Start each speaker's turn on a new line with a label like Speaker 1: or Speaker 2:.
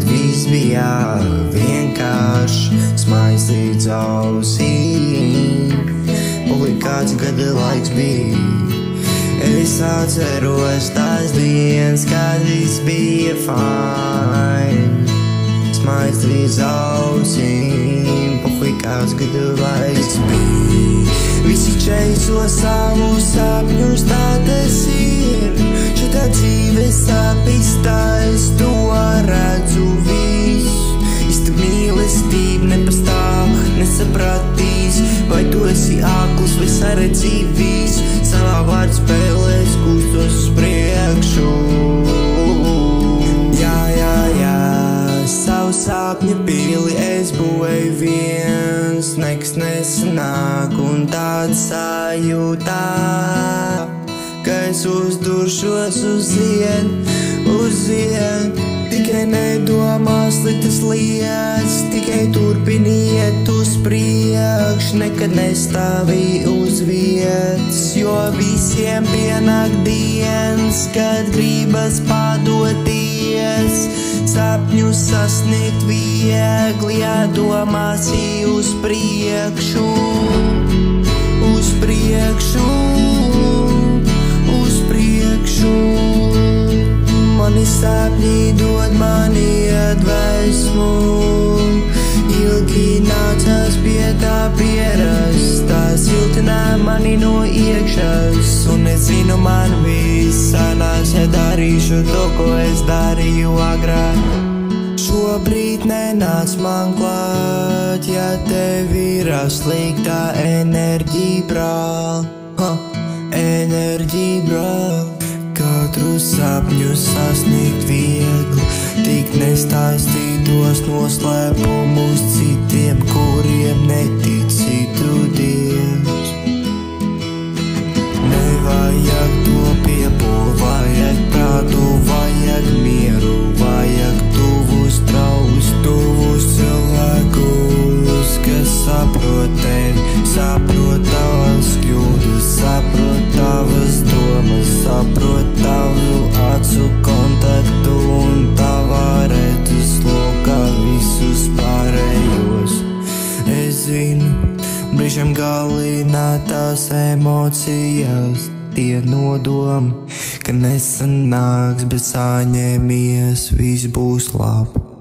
Speaker 1: viss bija vienkārši smaids līdz ausīm. Kāds gada laiks bija, es atceros tās dienas, kad viss bija fine. Smaids līdz ausīm, kāds gada laiks bija. Visi čeiso savus sapņus, tā tas ir. Šitā dzīves sapistā, es to redzu visu. Īsta mīlestība nepastāv, nesapratīs, vai tu esi akls vai saredzījis. Savā vārdspēlēs kustos uz priekšu. Jā, savu sapņu pili es būvēju viens, nekas nesanāk un tāda sajūtā, ka es uzduršos uz iet. Tikai nedomā sliktas lietas, tikai turpiniet uz priekšu, nekad nestāvī uz vietas, jo visiem pienāk dienas, kad gribas padoties. Sapņu sasniegt viegli, jādomāsi uz priekšu, uz priekšu, uz priekšu. Mani sapņi dod mani iedvesmu, ilgi nācās pie tā pierast, tā siltināja mani no iekšas, un es zinu, man viss sanās, ja darīšu to, ko es darīju agrāk. Šobrīd nenāc man klāt, ja tev ir sliktā enerģija, brāl, enerģija, brāl. Katru sapņu sasniegt viegli, tik nestāstītos noslēpumus citiem, kuriem netic citu dievs. Nevajag to piepūli, vajag prātu, vajag mieru, vajag tuvus draugus, tuvus cilvēkus, kas saprot tevi, saprot tavas kļūdas, saprot tavas domas, saprot tavu acu kontaktu un tavā redzes lokā visus pārējos. Es zinu, brīžiem galīnā tās emocijas, tie nodomi, ka nesanāks, bet saņemies, viss būs labi.